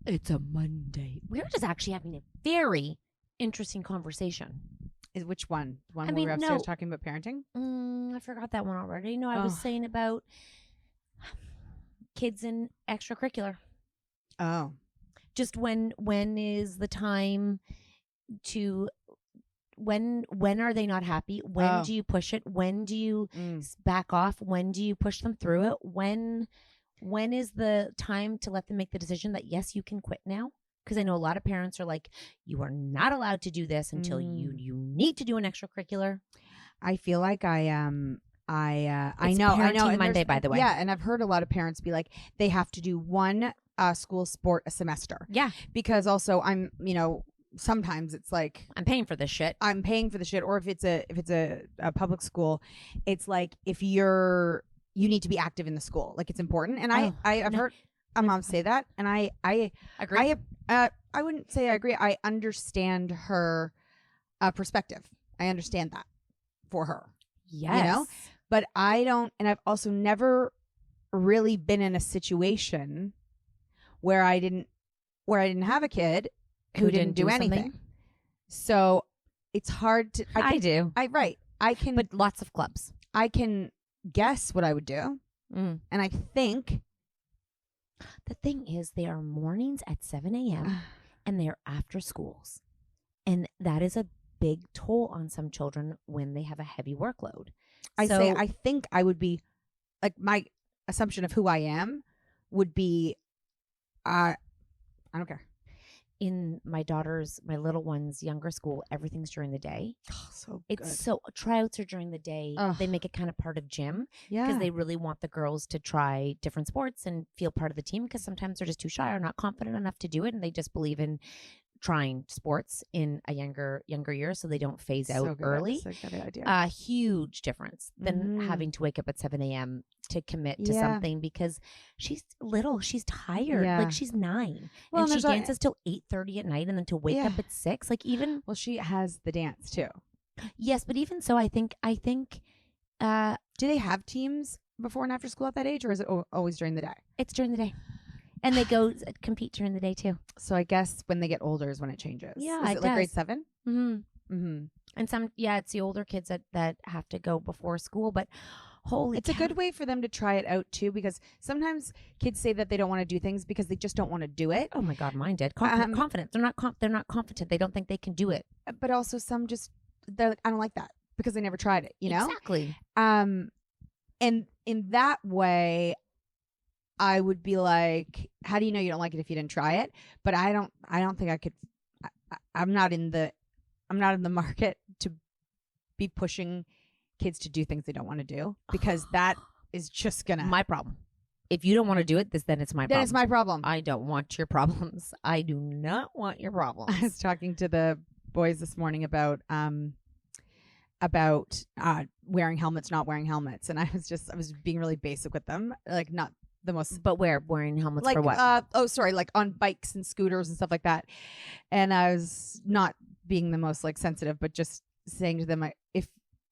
It's a Monday. We were just actually having a very interesting conversation. Is which one? The one I where we mean, were upstairs no. talking about parenting? I forgot that one already. No, I was saying about kids in extracurricular. Oh. Just when is the time to when are they not happy? When do you push it? When do you back off? When do you push them through it? When is the time to let them make the decision that yes, you can quit now? Because I know a lot of parents are like, you are not allowed to do this until you need to do an extracurricular. I feel like I know Parenting Monday, by the way. Yeah, and I've heard a lot of parents be like, they have to do one school sport a semester. Yeah, because also I'm, sometimes it's like I'm paying for this shit. I'm paying for the shit, or if it's a public school, it's like if you need to be active in the school, like it's important. And I've heard moms say that, and I agree. I wouldn't say I agree. I understand her perspective. I understand that for her. Yes. But I don't, and I've also never really been in a situation where I didn't have a kid who didn't do anything. Something? So it's hard to. I do. I can. But lots of clubs. I can guess what I would do, and I think. The thing is, they are mornings at 7 a.m. and they are after schools, and that is a big toll on some children when they have a heavy workload. I think I would be, like, my assumption of who I am would be, I don't care. In my little one's younger school, everything's during the day. Oh, so it's so tryouts are during the day. They make it kind of part of gym because they really want the girls to try different sports and feel part of the team, because sometimes they're just too shy or not confident enough to do it, and they just believe in trying sports in a younger year so they don't phase out early. That's a good idea. A huge difference than having to wake up at 7 a.m. to commit to something, because she's little, she's tired. Like, she's 9. Well, and she dances till 8:30 at night, and then to wake up at 6. Like, even she has the dance too. Yes, but even so, I think do they have teams before and after school at that age, or is it always during the day? It's during the day. And they go compete during the day too. So I guess when they get older is when it changes. Yeah, is it like grade 7? Mm-hmm. Mm-hmm. And it's the older kids that have to go before school. But it's a good way for them to try it out too, because sometimes kids say that they don't want to do things because they just don't want to do it. Oh my God, mine did. Confident. They're not confident. They don't think they can do it. But also some they're like, I don't like that, because they never tried it. Exactly. And in that way, I would be like, how do you know you don't like it if you didn't try it? But I don't think I could. I'm not in the market to be pushing kids to do things they don't want to do, because that is just gonna my problem. If you don't want to do it, then it's my problem. Then it's my problem. I don't want your problems. I do not want your problems. I was talking to the boys this morning about wearing helmets, not wearing helmets, and I was being really basic with them, like not the most. But wearing helmets like, for what? Like on bikes and scooters and stuff like that. And I was not being the most like sensitive, but just saying to them,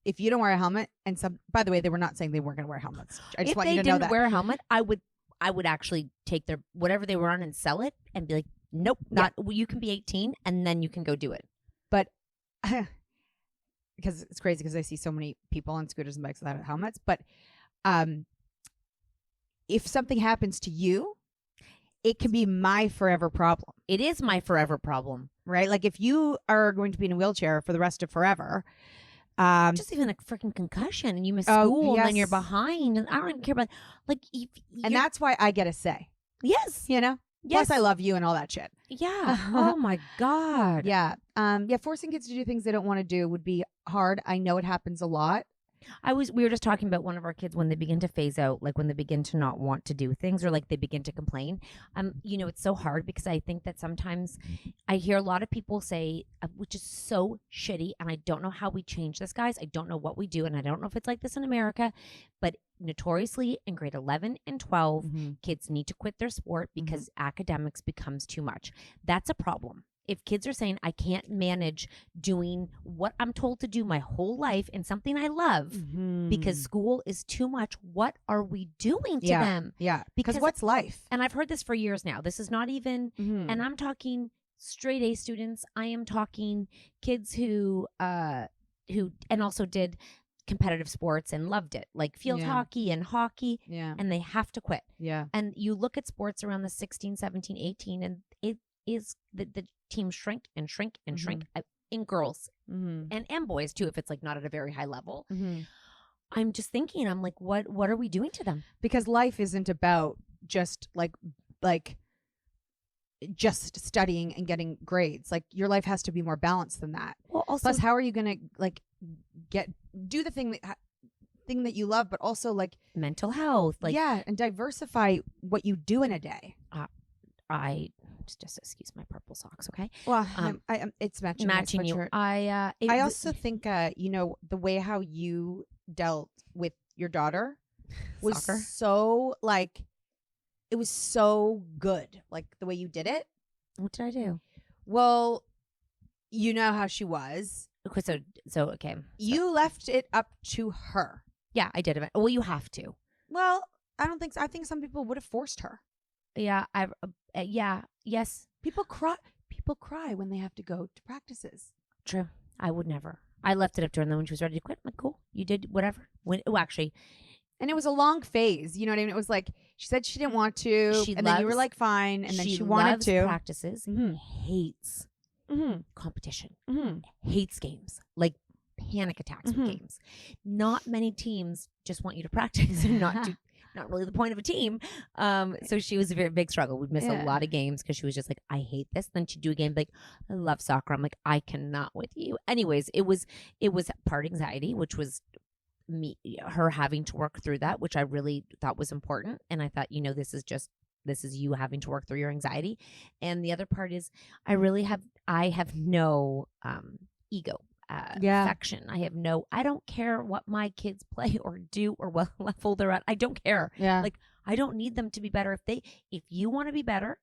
if you don't wear a helmet, and by the way, they were not saying they weren't going to wear helmets. I just want you to know that. If they didn't wear a helmet, I would actually take their whatever they were on and sell it and be like, nope, not. Well, you can be 18 and then you can go do it. But because it's crazy, because I see so many people on scooters and bikes without helmets. But if something happens to you, it can be my forever problem. It is my forever problem, right? Like, if you are going to be in a wheelchair for the rest of forever, just even a freaking concussion, and you miss school, and then you're behind, and I don't even care about and that's why I get a say. Yes, Yes. Plus, I love you and all that shit. Yeah. Oh my God. Yeah. Forcing kids to do things they don't want to do would be hard. I know it happens a lot. We were just talking about one of our kids when they begin to phase out, like when they begin to not want to do things, or like they begin to complain. It's so hard, because I think that sometimes I hear a lot of people say, which is so shitty, and I don't know how we change this, guys. I don't know what we do, and I don't know if it's like this in America, but notoriously in grade 11 and 12, kids need to quit their sport because academics becomes too much. That's a problem. if kids are saying, I can't manage doing what I'm told to do my whole life and something I love because school is too much, what are we doing to them? Yeah. Because what's life? And I've heard this for years now. This is not even, and I'm talking straight A students. I am talking kids who and also did competitive sports and loved it, like field hockey and hockey, and they have to quit. Yeah. And you look at sports around the 16, 17, 18, and it is the teams shrink and shrink and shrink in girls and boys too, if it's like not at a very high level. I'm just thinking, I'm like, what are we doing to them? Because life isn't about just like just studying and getting grades. Like your life has to be more balanced than that. Well, also, plus, how are you gonna like do the thing that you love, but also like mental health, like and diversify what you do in a day. I just excuse my purple socks, okay? Well, it's matching you. I also think the way how you dealt with your daughter was Soccer. So like it was so good, like the way you did it. What did I do? Well, you know how she was. Okay, so okay. You left it up to her. Yeah, I did. Well, you have to. Well, I don't think so. I think some people would have forced her. Yeah, yes. People cry when they have to go to practices. True. I would never. I left it up to her, and then when she was ready to quit, I'm like, cool, you did whatever. Actually, and it was a long phase. You know what I mean? It was like she said she didn't want to, then you were like, fine, and then she wanted to. Practices, hates competition, hates games, like panic attacks with games. Not many teams just want you to practice and not do. Not really the point of a team. So she was a very big struggle. We'd miss a lot of games because she was just like, I hate this. Then she'd do a game like, I love soccer. I'm like, I cannot with you. Anyways, it was part anxiety, which was her having to work through that, which I really thought was important. And I thought, this is you having to work through your anxiety. And the other part is I have no ego. Affection. I don't care what my kids play or do or what level they're at. I don't care. Yeah. Like I don't need them to be better. If you want to be better,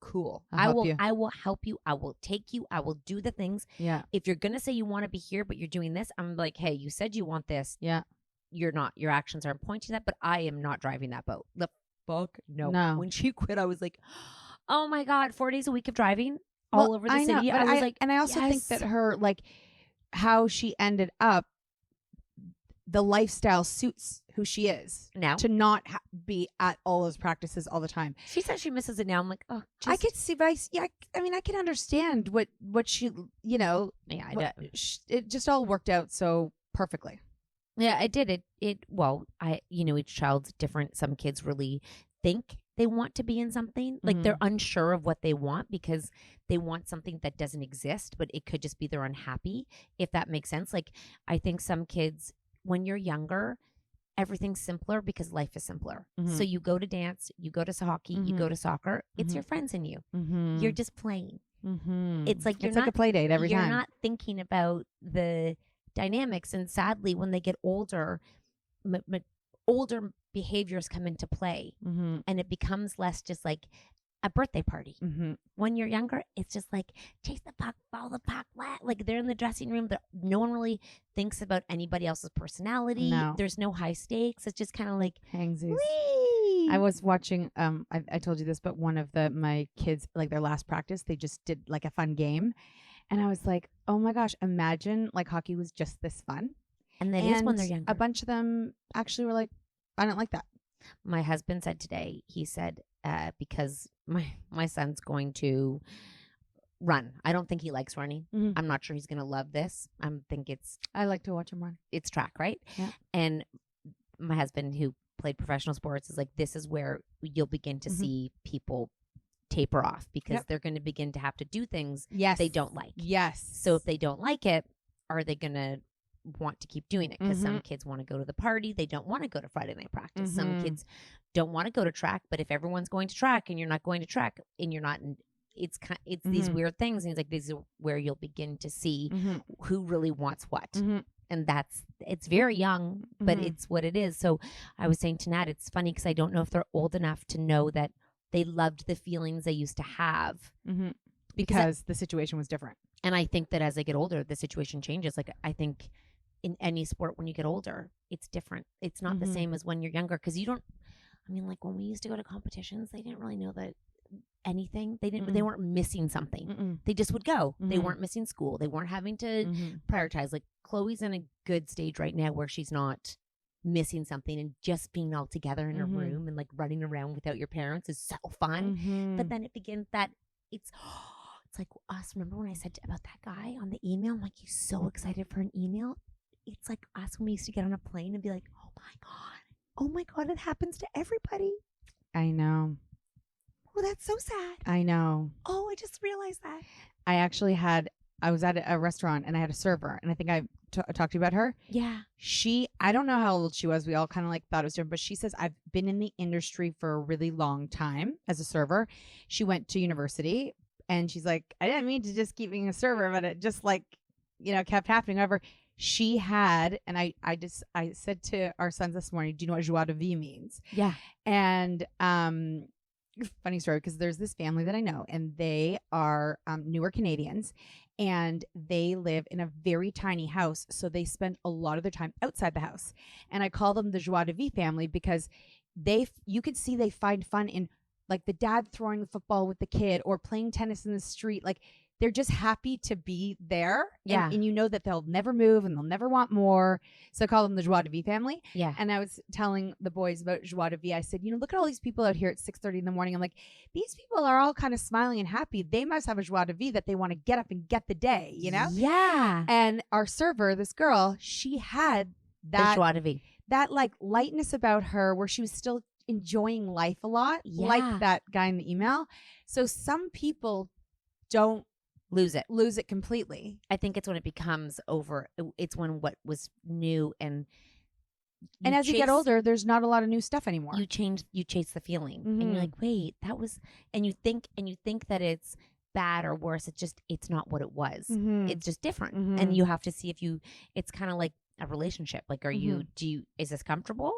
cool. I will help you. I will take you. I will do the things. Yeah. If you're going to say you want to be here, but you're doing this, I'm like, hey, you said you want this. Yeah. You're not. Your actions aren't pointing to that, but I am not driving that boat. The fuck no. When she quit, I was like, oh my God, 4 days a week of driving all over the city. I was like, and I also think that her like how she ended up, the lifestyle suits who she is now to not be at all those practices all the time. She says she misses it now. I'm like, oh, I could see, but I can understand what she, it just all worked out so perfectly. Yeah, it did. Each child's different. Some kids really think they want to be in something, like they're unsure of what they want because they want something that doesn't exist, but it could just be they're unhappy, if that makes sense. Like I think some kids, when you're younger, everything's simpler because life is simpler. So you go to dance, you go to hockey, you go to soccer, it's your friends and you. You're just playing. It's like it's like a play date every time. You're not thinking about the dynamics, and sadly when they get older, older behaviors come into play, and it becomes less just like a birthday party. When you're younger, it's just like chase the puck, follow the puck, like they're in the dressing room. No one really thinks about anybody else's personality. No. There's no high stakes. It's just kind of like hangsies. I was watching. I told you this, but one of my kids, like their last practice, they just did like a fun game, and I was like, oh my gosh, imagine like hockey was just this fun. And that is when they're younger. A bunch of them actually were like, I don't like that. My husband said today, he said, because my son's going to run. I don't think he likes running. I'm not sure he's going to love this. I like to watch him run. It's track, right? Yeah. And my husband, who played professional sports, is like, this is where you'll begin to see people taper off because they're going to begin to have to do things they don't like. Yes. So if they don't like it, are they going to want to keep doing it? Because some kids want to go to the party, they don't want to go to Friday night practice. Some kids don't want to go to track, but if everyone's going to track and you're not going to track and you're not, it's these weird things. And he's like, this is where you'll begin to see who really wants what. And it's very young, but it's what it is. So I was saying to Nat, it's funny because I don't know if they're old enough to know that they loved the feelings they used to have because the situation was different. And I think that as they get older, the situation changes. Like, I think in any sport, when you get older, it's different. It's not the same as when you're younger, because you don't, I mean, like when we used to go to competitions, they didn't really know that anything. They didn't. They weren't missing something. They just would go. They weren't missing school. They weren't having to prioritize. Like, Chloe's in a good stage right now where she's not missing something, and just being all together in a room and like running around without your parents is so fun. But then it begins that it's like us. Remember when I said about that guy on the email? I'm like, he's so excited for an email. It's like us when we used to get on a plane and be like, oh my god, it happens to everybody. I know. Oh, that's so sad. I know. Oh, I just realized that. I was at a restaurant and I had a server, and I think I talked to you about her. Yeah. I don't know how old she was. We all kind of like thought it was different, but she says, I've been in the industry for a really long time as a server. She went to university, and she's like, I didn't mean to just keep being a server, but it just like, kept happening. However, she had, and I said to our sons this morning, do you know what joie de vivre means? Yeah. And, funny story, because there's this family that I know, and they are newer Canadians, and they live in a very tiny house, so they spend a lot of their time outside the house. And I call them the joie de vivre family because you could see they find fun in like the dad throwing the football with the kid or playing tennis in the street. Like, they're just happy to be there. Yeah. And you know that they'll never move and they'll never want more. So I call them the joie de vivre family. Yeah. And I was telling the boys about joie de vivre. I said, look at all these people out here at 6:30 in the morning. I'm like, these people are all kind of smiling and happy. They must have a joie de vivre that they want to get up and get the day, Yeah. And our server, this girl, she had that joie de vivre. That like lightness about her where she was still enjoying life a lot, like that guy in the email. So some people don't lose it completely. I think it's when it becomes over. It's when what was new and as you get older, there's not a lot of new stuff anymore. You chase the feeling, and you're like, wait, that was, and you think that it's bad or worse. It's not what it was. It's just different, and you have to see it's kind of like a relationship. Like, is this comfortable?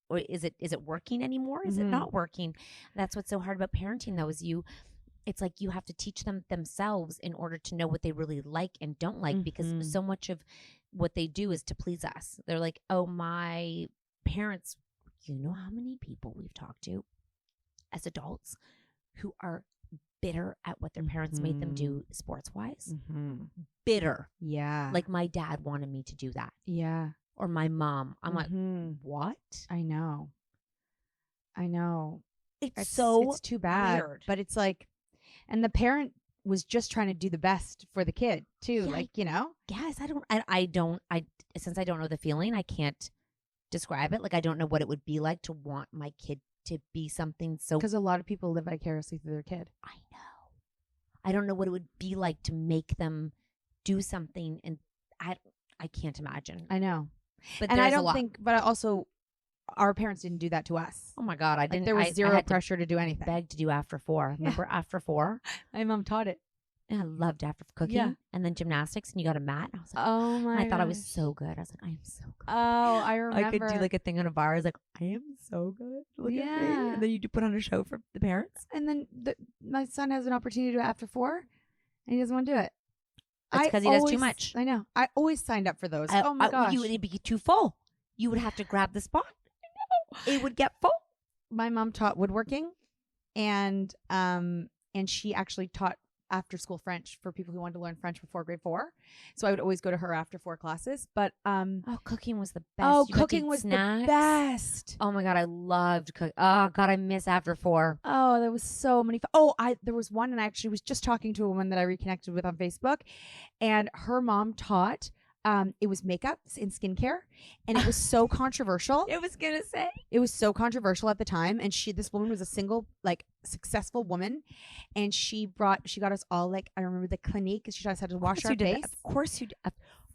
Or is it working anymore? Is it not working? That's what's so hard about parenting, though, is it's like you have to teach them themselves in order to know what they really like and don't like, because so much of what they do is to please us. They're like, oh, my parents, you know how many people we've talked to as adults who are bitter at what their parents made them do sports-wise? Bitter. Yeah. Like, my dad wanted me to do that. Yeah. Or my mom. I'm like, what? I know. It's too bad. Weird. But it's like, and the parent was just trying to do the best for the kid too. Yeah, Yes, since I don't know the feeling, I can't describe it. Like, I don't know what it would be like to want my kid to be something so. Because a lot of people live vicariously through their kid. I know. I don't know what it would be like to make them do something, and I can't imagine. I know. But I don't think, but also, our parents didn't do that to us. Oh my God, I didn't. There was zero pressure to do anything. Beg to do after 4. Remember after 4? My mom taught it. And I loved after cooking, and then gymnastics, and you got a mat. And I was like, oh my! I thought I was so good. I was like, I am so good. Oh, I remember. I could do like a thing on a bar. I was like, I am so good. Look at me. And then you do put on a show for the parents. And then my son has an opportunity to do it after 4, and he doesn't want to do it. That's because he does too much. I know. I always signed up for those. Oh my gosh! It'd be too full. You would have to grab the spot. It would get full. My mom taught woodworking, and she actually taught after school French for people who wanted to learn French before grade 4. So I would always go to her after 4 classes. But cooking was the best. Oh, cooking was the best. Oh my God, I loved cooking. Oh God, I miss after 4. Oh, there was so many. There was one, and I actually was just talking to a woman that I reconnected with on Facebook, and her mom taught. It was makeup and skincare, and it was so controversial. It was gonna say it was so controversial at the time, and this woman was a single, like, successful woman, and she got us all, like, I remember the Clinique, because she taught us how to wash our face. Of course you did.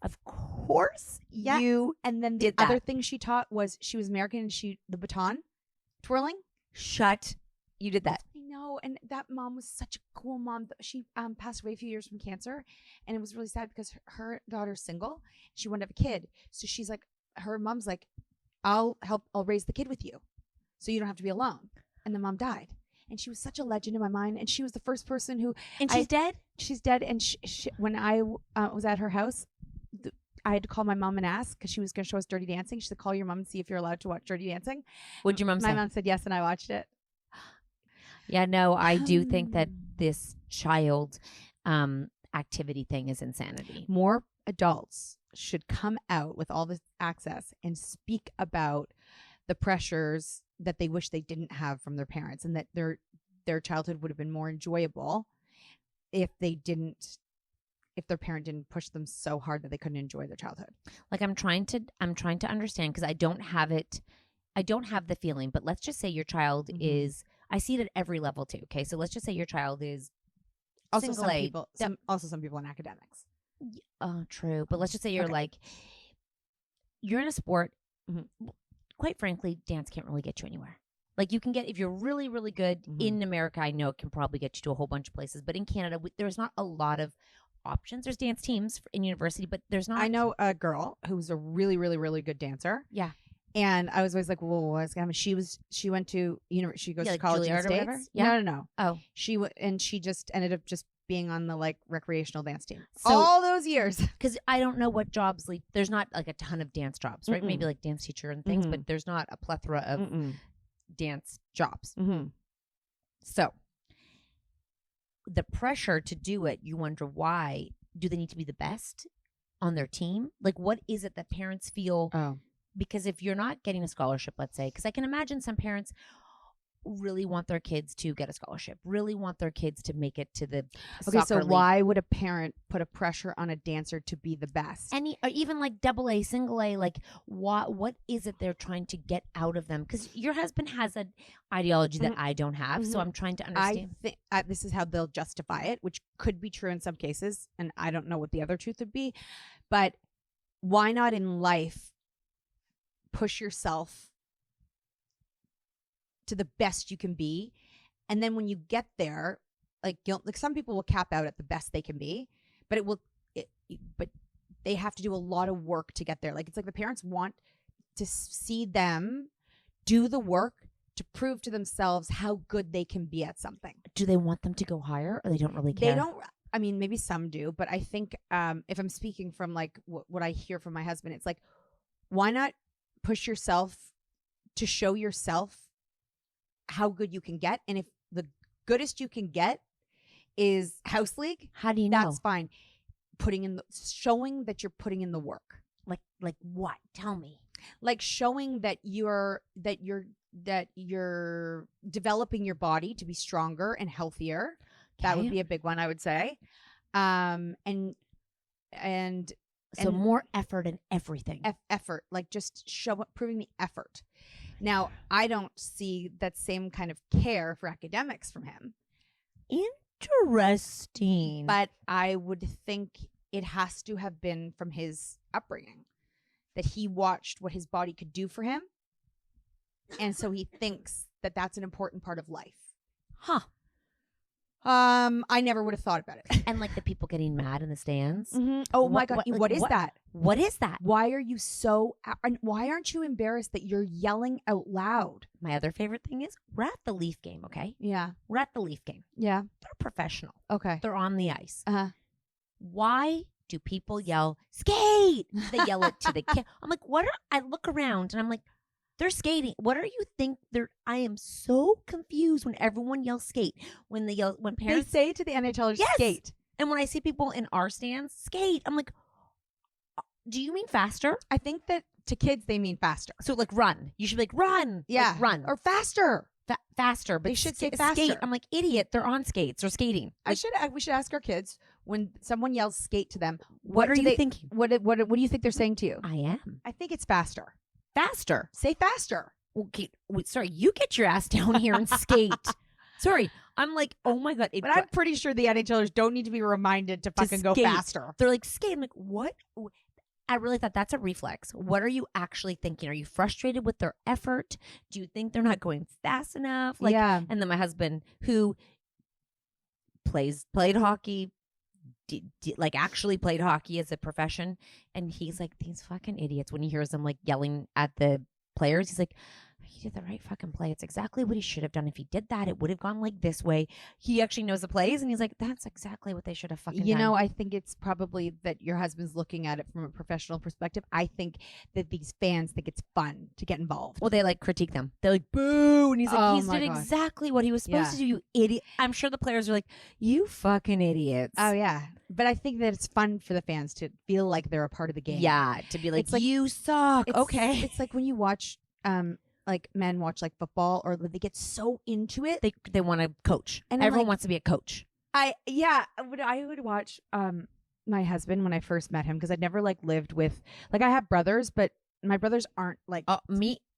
Of course, yeah. And then the other thing she taught was, she was American, and the baton twirling. You did that. I know. And that mom was such a cool mom. She passed away a few years from cancer, and it was really sad because her daughter's single. She wanted to have a kid. So she's like, her mom's like, I'll raise the kid with you, so you don't have to be alone. And the mom died. and she was such a legend in my mind. And she was the first person who, and she's dead. She's dead. And when I was at her house, I had to call my mom and ask because she was going to show us Dirty Dancing. She said, "Call your mom and see if you're allowed to watch Dirty Dancing." What'd your mom say? My mom said yes, and I watched it. Yeah, no, I do think that this child activity thing is insanity. More adults should come out with all this access and speak about the pressures that they wish they didn't have from their parents, and that their childhood would have been more enjoyable if their parent didn't push them so hard that they couldn't enjoy their childhood. Like I'm trying to understand because I don't have the feeling, but let's just say your child is, I see it at every level too. Okay. So let's just say your child is also single some A. people, some people in academics. True. But let's just say you're like, you're in a sport. Quite frankly, dance can't really get you anywhere. Like you can get, if you're really, really good in America, I know it can probably get you to a whole bunch of places, but in Canada, there's not a lot of options. There's dance teams in university, but there's not. I know a girl who's a really, really, really good dancer. Yeah. And I was always like, well, what's going to happen? She went to university. She goes to like college in the Juilliard or States. whatever? Yeah. No. Oh. She just ended up just being on the like recreational dance team So, all those years. Because I don't know what jobs lead. There's not like a ton of dance jobs, right? Maybe like dance teacher and things, but there's not a plethora of dance jobs. So the pressure to do it, you wonder why. Do they need to be the best on their team? Like, what is it that parents feel? Oh. Because if you're not getting a scholarship, let's say, because I can imagine some parents really want their kids to get a scholarship, really want their kids to make it to the soccer league. Why would a parent put a pressure on a dancer to be the best? Or even like double A, single A, like what is it they're trying to get out of them? Because your husband has an ideology that I don't have, so I'm trying to understand. I think this is how they'll justify it, which could be true in some cases, and I don't know what the other truth would be. But why not in life push yourself to the best you can be, and then when you get there, like some people will cap out at the best they can be, but but they have to do a lot of work to get there. Like it's like the parents want to see them do the work to prove to themselves how good they can be at something. Do they want them to go higher, or they don't really care? They don't. I mean, maybe some do, but I think if I'm speaking from like what I hear from my husband, it's like, why not push yourself to show yourself how good you can get? And if the goodest you can get is house league, how do you know? That's fine. Showing that you're putting in the work. Like what? Tell me. Like showing that you're developing your body to be stronger and healthier. Okay. That would be a big one, I would say. And more effort in everything. Effort, like just proving the effort. Now, I don't see that same kind of care for academics from him. Interesting. But I would think it has to have been from his upbringing, that he watched what his body could do for him. And so he thinks that that's an important part of life. Huh. I never would have thought about it. And like the people getting mad in the stands. Oh my God. What is that? What is that? Why are you why aren't you embarrassed that you're yelling out loud? My other favorite thing is we're at the Leaf game. Okay. Yeah. We're at the Leaf game. Yeah. They're professional. Okay. They're on the ice. Why do people yell skate? They yell it to the kid. I'm like, I look around and I'm like, they're skating. What are you think they're? I am so confused when everyone yells skate. When parents say to the NHLers, skate. And when I see people in our stands, skate, I'm like, do you mean faster? I think that to kids, they mean faster. So like run. You should be like run. Yeah. Like, run. Or faster. Faster. But they should say faster. Skate. I'm like, idiot. They're on skates or skating. We should ask our kids when someone yells skate to them. What are you thinking? What do you think they're saying to you? I am. I think it's faster. Faster. Say faster. Okay. Sorry, you get your ass down here and skate. Sorry. I'm like, oh my God. But I'm pretty sure the NHLers don't need to be reminded to fucking go faster. They're like, skate. I'm like, what? I really thought that's a reflex. What are you actually thinking? Are you frustrated with their effort? Do you think they're not going fast enough? Like, yeah. And then my husband, who played hockey, actually played hockey as a profession, and he's like, these fucking idiots. When he hears them like yelling at the players, he's like, he did the right fucking play. It's exactly what he should have done. If he did that, it would have gone like this way. He actually knows the plays, and he's like, that's exactly what they should have fucking done. I think it's probably that your husband's looking at it from a professional perspective. I think that these fans think it's fun to get involved. Well, they like critique them. They're like, boo. And he's like, Oh did exactly what he was supposed to do, you idiot. I'm sure the players are like, you fucking idiots. Oh, yeah. But I think that it's fun for the fans to feel like they're a part of the game. Yeah, to be like, you suck. Okay. It's like when you watch like men watch like football, or they get so into it. They want to coach. And everyone wants to be a coach. I would watch my husband when I first met him, because I'd never like lived with, like, I have brothers, but my brothers aren't like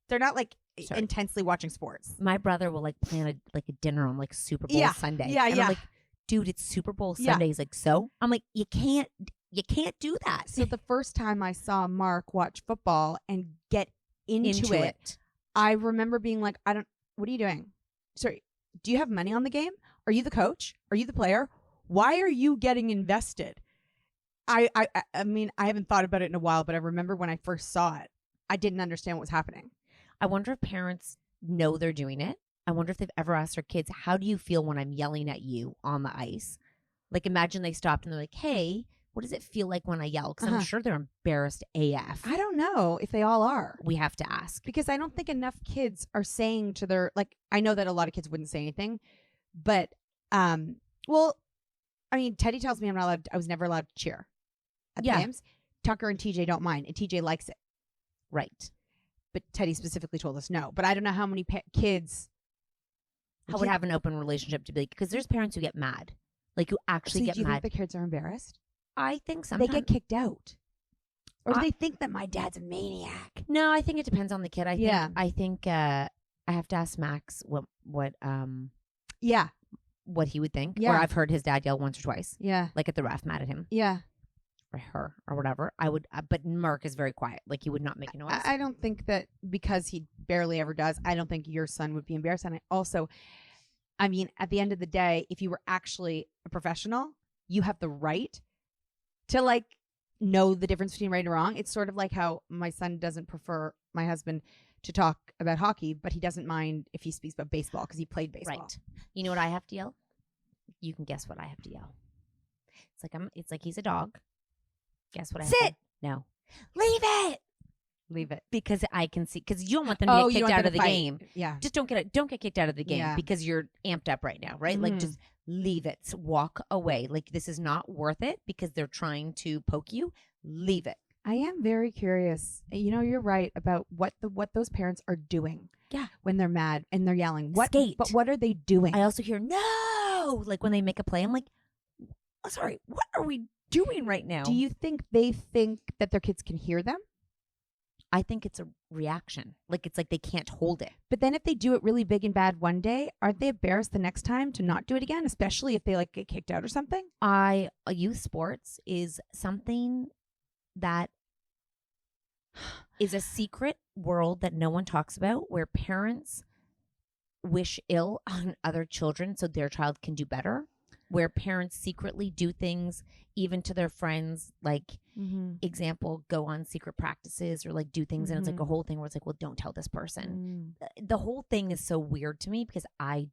they're not like intensely watching sports. My brother will like plan a dinner on like Super Bowl Sunday. Yeah, and I'm like, dude, it's Super Bowl Sunday. He's like, so? I'm like, you can't do that. So the first time I saw Mark watch football and get into it, I remember being like, what are you doing? Sorry, do you have money on the game? Are you the coach? Are you the player? Why are you getting invested? I mean, I haven't thought about it in a while, but I remember when I first saw it, I didn't understand what was happening. I wonder if parents know they're doing it. I wonder if they've ever asked their kids, how do you feel when I'm yelling at you on the ice? Like, imagine they stopped and they're like, hey, what does it feel like when I yell? Because I'm sure they're embarrassed AF. I don't know if they all are. We have to ask. Because I don't think enough kids are saying to their, like, I know that a lot of kids wouldn't say anything, but, well, I mean, Teddy tells me I was never allowed to cheer at the games. Tucker and TJ don't mind, and TJ likes it. Right. But Teddy specifically told us no. But I don't know how many kids would have an open relationship to be like, because there's parents who get mad, like who actually get mad. Do you think the kids are embarrassed? I think sometimes. They get kicked out. Or do they think that my dad's a maniac? No, I think it depends on the kid. I think I have to ask Max what he would think. Yeah. Or I've heard his dad yell once or twice. Yeah. Like at the ref, mad at him. Yeah. Or her or whatever. I would, but Mark is very quiet. Like he would not make a noise. I don't think that, because he barely ever does, I don't think your son would be embarrassed. And I mean, at the end of the day, if you were actually a professional, you have the right to like know the difference between right and wrong. It's sort of like how my son doesn't prefer my husband to talk about hockey, but he doesn't mind if he speaks about baseball because he played baseball. Right. You know what I have to yell? You can guess what I have to yell. It's like he's a dog. Guess what I have to? No. Leave it. Because I can see, because you don't want them to get kicked out of the game. Yeah. Just don't get kicked out of the game because you're amped up right now, right? Mm-hmm. Like just leave it. Walk away. Like this is not worth it because they're trying to poke you. Leave it. I am very curious. You're right about what those parents are doing. Yeah. When they're mad and they're yelling. Skate. But what are they doing? I also hear no. Like when they make a play, I'm like, oh, sorry, what are we doing right now? Do you think they think that their kids can hear them? I think it's a reaction. Like it's like they can't hold it. But then if they do it really big and bad one day, aren't they embarrassed the next time to not do it again, especially if they like get kicked out or something? Youth sports is something that is a secret world that no one talks about, where parents wish ill on other children so their child can do better, where parents secretly do things even to their friends, like example, go on secret practices or like do things and it's like a whole thing where it's like, well, don't tell this person. The whole thing is so weird to me because I'm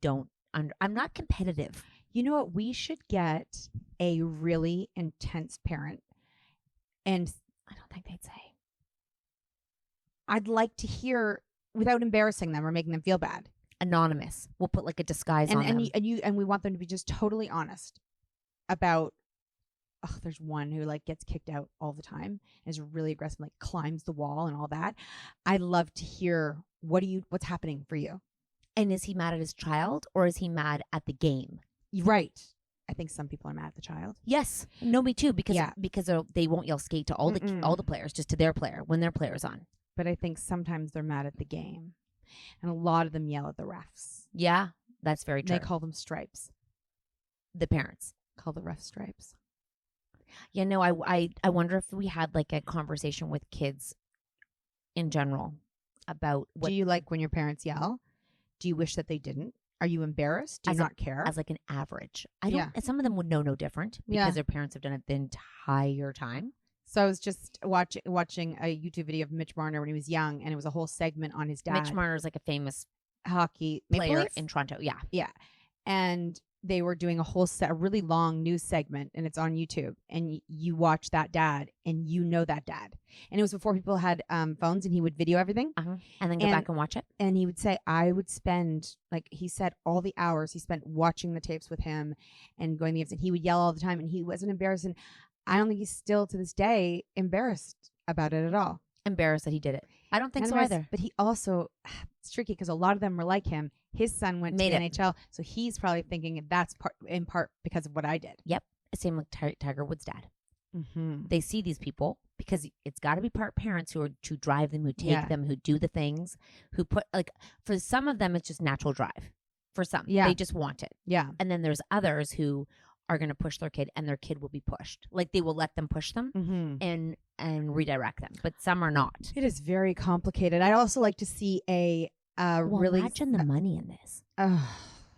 not competitive. You know what? We should get a really intense parent, and I don't think they'd say. I'd like to hear without embarrassing them or making them feel bad. Anonymous. We'll put like a disguise on them. And we want them to be just totally honest about. Oh, there's one who like gets kicked out all the time and is really aggressive, like climbs the wall and all that. I'd love to hear what's happening for you. And is he mad at his child or is he mad at the game? Right. I think some people are mad at the child. Yes. No, me too. Because they won't yell skate to all the players, just to their player when their player's on. But I think sometimes they're mad at the game. And a lot of them yell at the refs. Yeah, that's very true. They call them stripes. The parents call the refs stripes. Yeah, no, I wonder if we had like a conversation with kids in general about what. Do you like when your parents yell? Do you wish that they didn't? Are you embarrassed? Do you not care? As like an average. I don't. Some of them would know no different because their parents have done it the entire time. So I was just watching a YouTube video of Mitch Marner when he was young, and it was a whole segment on his dad. Mitch Marner is like a famous hockey player in Toronto. Yeah. Yeah. And they were doing a really long news segment, and it's on YouTube, and you watch that dad, and you know that dad. And it was before people had phones, and he would video everything. And then go back and watch it. And he would say, I would spend, like he said, all the hours he spent watching the tapes with him and going to the games, and he would yell all the time, and he wasn't embarrassed. And I don't think he's still, to this day, embarrassed about it at all. Embarrassed that he did it. I don't think so either. But he also, it's tricky because a lot of them were like him. His son went to the NHL, so he's probably thinking that's in part because of what I did. Yep. Same like Tiger Woods' dad. Mm-hmm. They see these people because it's got to be part parents who are to drive them, who take them, who do the things, who put, like, for some of them, it's just natural drive. For some, they just want it. Yeah. And then there's others who are going to push their kid, and their kid will be pushed. Like, they will let them push them and redirect them, but some are not. It is very complicated. I'd also like to see really imagine the money in this.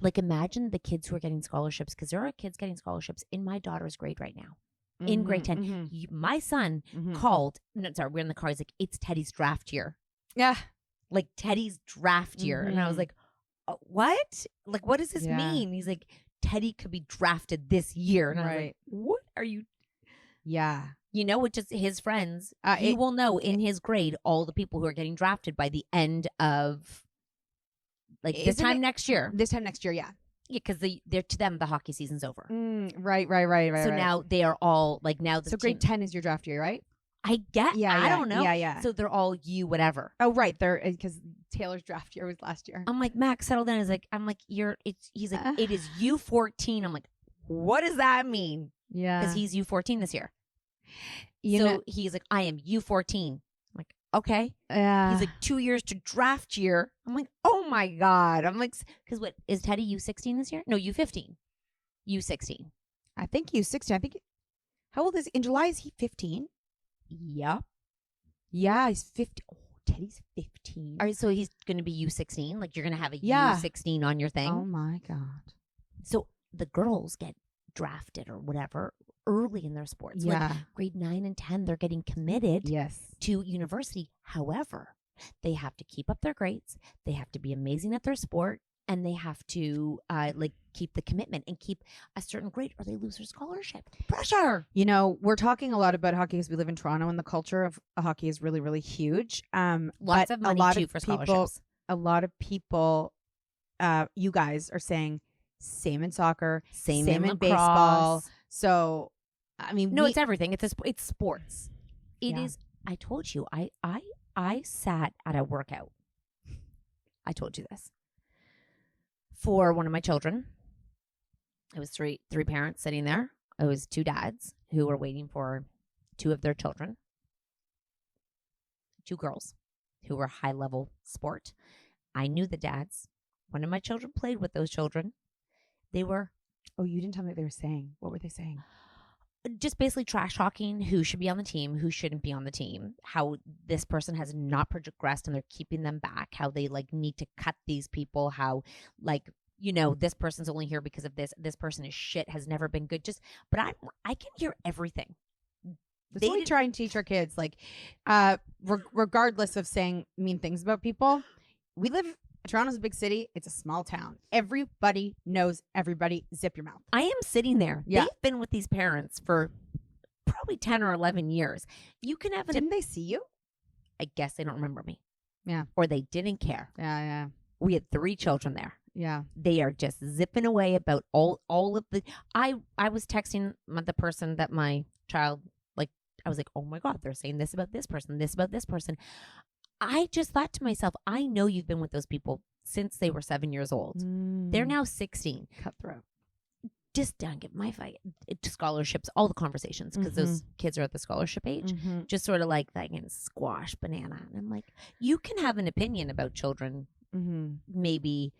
Like, imagine the kids who are getting scholarships, because there are kids getting scholarships in my daughter's grade right now. In grade 10. My son called, we're in the car, he's like, it's Teddy's draft year. Yeah. Like, Teddy's draft year. And I was like, what? Like, what does this mean? He's like, Teddy could be drafted this year. And I was like, what are you? Yeah. You know, with just his friends, he will know in his grade all the people who are getting drafted by the end of, like, this time next year. This time next year, yeah. Yeah, because they're, to them, the hockey season's over. Right. So now they are all, like, now the So grade 10 is your draft year, right? I get. Yeah, I don't know. Yeah. So they're all U whatever. Oh, right. They're, because Taylor's draft year was last year. I'm like, Max, settle down. I'm like, he's like, it is U14. I'm like, what does that mean? Yeah. Because he's U14 this year. He's like, I am U14. I'm like, okay. Yeah. He's like, 2 years to draft year. I'm like, oh my God. I'm like, because what, is Teddy U16 this year? No, U15. U16. I think U16. I think, how old is he? In July, is he 15? Yep. Yeah, he's 15. Oh, Teddy's 15. All right, so he's going to be U16. Like, you're going to have a U16 on your thing. Oh my God. So the girls get drafted or whatever early in their sports. Yeah. Like grade 9 and 10, they're getting committed to university. However, they have to keep up their grades. They have to be amazing at their sport. And they have to keep the commitment and keep a certain grade, or they lose their scholarship. Pressure. You know, we're talking a lot about hockey because we live in Toronto, and the culture of hockey is really, really huge. Lots of money too for scholarships. A lot of people, you guys are saying same in soccer, same in baseball. So, I mean, no, it's everything. It's sports. It is. I told you. I sat at a workout. I told you this. For one of my children. It was three parents sitting there. It was two dads who were waiting for two of their children. Two girls who were high-level sport. I knew the dads. One of my children played with those children. They were... Oh, you didn't tell me what they were saying. What were they saying? Just basically trash talking who should be on the team, who shouldn't be on the team, how this person has not progressed and they're keeping them back, how they need to cut these people, how this person's only here because of this person is shit, has never been good. But I can hear everything. That's what we try and teach our kids, regardless of saying mean things about people. Toronto's a big city. It's a small town. Everybody knows everybody. Zip your mouth. I am sitting there. Yeah. They've been with these parents for probably 10 or 11 years. You can have Didn't they see you? I guess they don't remember me. Yeah. Or they didn't care. Yeah. We had 3 children there. Yeah. They are just zipping away about all of the... I was texting the person that my child, I was like, oh my God, they're saying this about this person, this about this person. I just thought to myself, I know you've been with those people since they were 7 years old. They're now 16. Cutthroat. Just don't get my fight. Scholarships, all the conversations, because those kids are at the scholarship age. Just sort of like that squash banana. And I'm like, you can have an opinion about children. Maybe,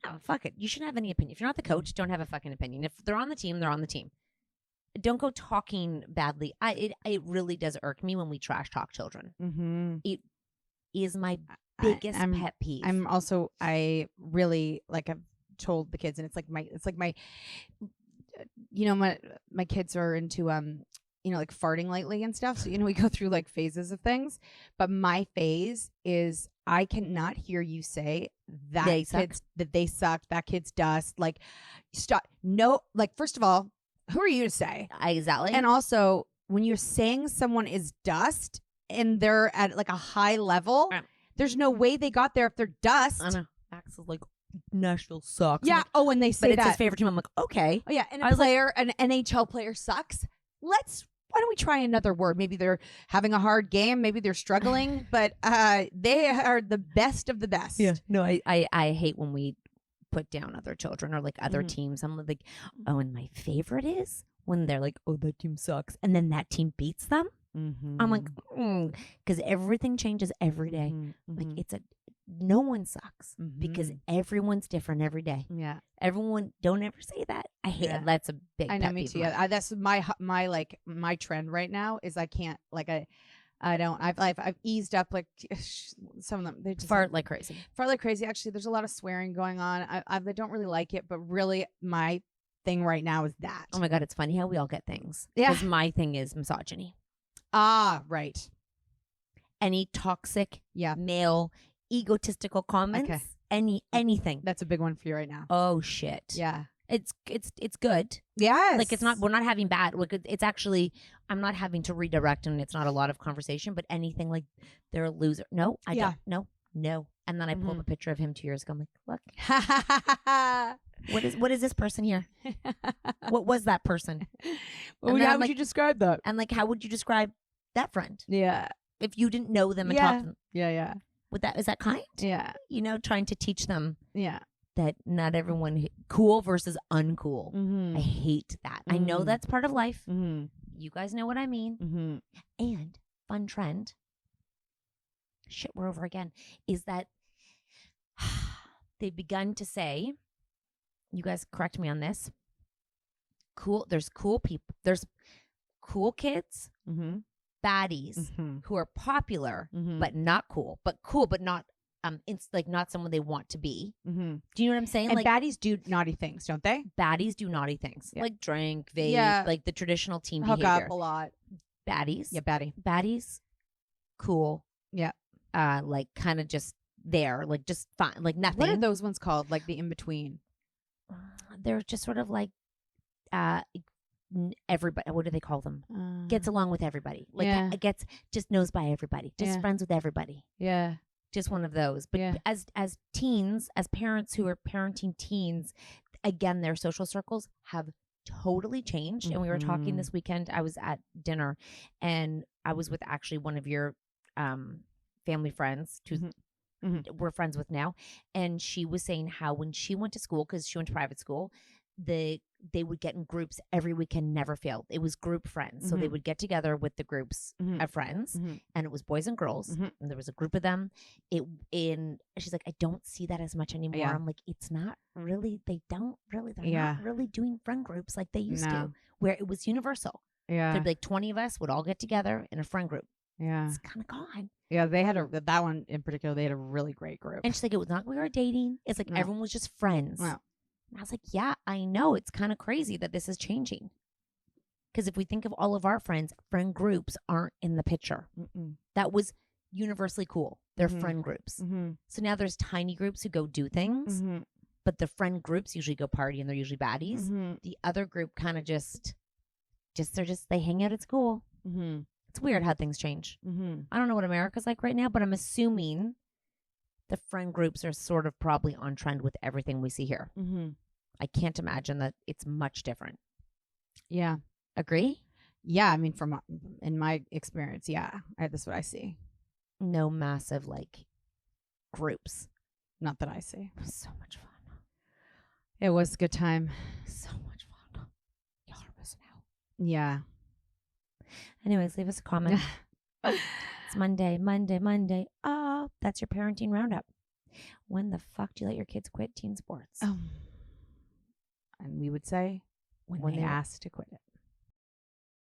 no, fuck it. You shouldn't have any opinion. If you're not the coach, don't have a fucking opinion. If they're on the team, they're on the team. Don't go talking badly. It really does irk me when we trash talk children. It is my biggest pet peeve. I really I've told the kids, and it's like my my kids are into like farting lately and stuff. So, we go through like phases of things. But my phase is I cannot hear you say that they suck, that kid's dust. Like, stop. No, like, first of all, who are you to say? Exactly. And also, when you're saying someone is dust and they're at like a high level, there's no way they got there if they're dust. I know. Max is like, Nashville sucks. Yeah. Like, and they say but it's his favorite team. I'm like, okay. Oh, yeah. And an NHL player sucks. Why don't we try another word? Maybe they're having a hard game. Maybe they're struggling, but they are the best of the best. Yeah. No, I hate when we put down other children or like other teams. I'm like, oh, and my favorite is when they're like, oh, that team sucks. And then that team beats them. I'm like, because everything changes every day. Like no one sucks because everyone's different every day. Yeah. Everyone, don't ever say that. I hate it. That's a big. I know, me too. That's my trend right now is I can't like I don't. I've eased up like some of them. They just fart like crazy. Fart like crazy. Actually, there's a lot of swearing going on. I don't really like it, but really my thing right now is that. Oh my God, it's funny how we all get things. Yeah. Because my thing is misogyny. Ah, right. Any toxic, male, egotistical comments. Okay. Anything. That's a big one for you right now. Oh shit. Yeah. It's good. Yes. Like we're not having bad. Like it's actually, I'm not having to redirect and it's not a lot of conversation, but anything like they're a loser. No, I don't. No. And then I pull up a picture of him 2 years ago. I'm like, look. What is this person here? What was that person? Well, how would you describe that? And like, how would you describe that friend? Yeah. If you didn't know them and talk to them. Yeah. Is that kind? Yeah. Trying to teach them. Yeah. That not everyone cool versus uncool. I hate that. I know that's part of life. You guys know what I mean. And fun trend. Shit, we're over again. Is that they've begun to say, you guys correct me on this. Cool. There's cool people. There's cool kids, baddies who are popular but not cool, but cool but not. It's like not someone they want to be. Do you know what I'm saying? And like baddies do naughty things, don't they? Baddies do naughty things, like drink, vape, like the traditional teen hook behavior. Up a lot. Baddies, baddies, cool. Yeah, like kind of just there, like just fine, like nothing. What are those ones called? Like the in between? They're just sort of like, everybody. What do they call them? Gets along with everybody. Like just knows by everybody. Just friends with everybody. Yeah. Just one of those. But as teens, as parents who are parenting teens, again, their social circles have totally changed. And we were talking this weekend. I was at dinner and I was with actually one of your family friends who we're friends with now. And she was saying how when she went to school, because she went to private school, they would get in groups every weekend, never failed. It was group friends. So they would get together with the groups of friends and it was boys and girls. And there was a group of them. She's like, I don't see that as much anymore. I'm like, it's not really, they're not really doing friend groups like they used to, where it was universal. Yeah. There'd be like 20 of us would all get together in a friend group. Yeah. It's kind of gone. Yeah, they had that one in particular, they had a really great group. And she's like, it was not we were dating. It's like everyone was just friends. Wow. I was like, yeah, I know. It's kind of crazy that this is changing. Because if we think of all of our friends, friend groups aren't in the picture. That was universally cool. They're friend groups. So now there's tiny groups who go do things, but the friend groups usually go party and they're usually baddies. The other group kind of they hang out at school. It's weird how things change. I don't know what America's like right now, but I'm assuming the friend groups are sort of probably on trend with everything we see here. I can't imagine that it's much different. Yeah. Agree? Yeah. I mean, in my experience, that's what I see. No massive like groups. Not that I see. It was so much fun. It was a good time. So much fun. Y'all are missing out. Yeah. Anyways, leave us a comment. It's Monday. Oh, that's your parenting roundup. When the fuck do you let your kids quit teen sports? And we would say when they ask to quit it.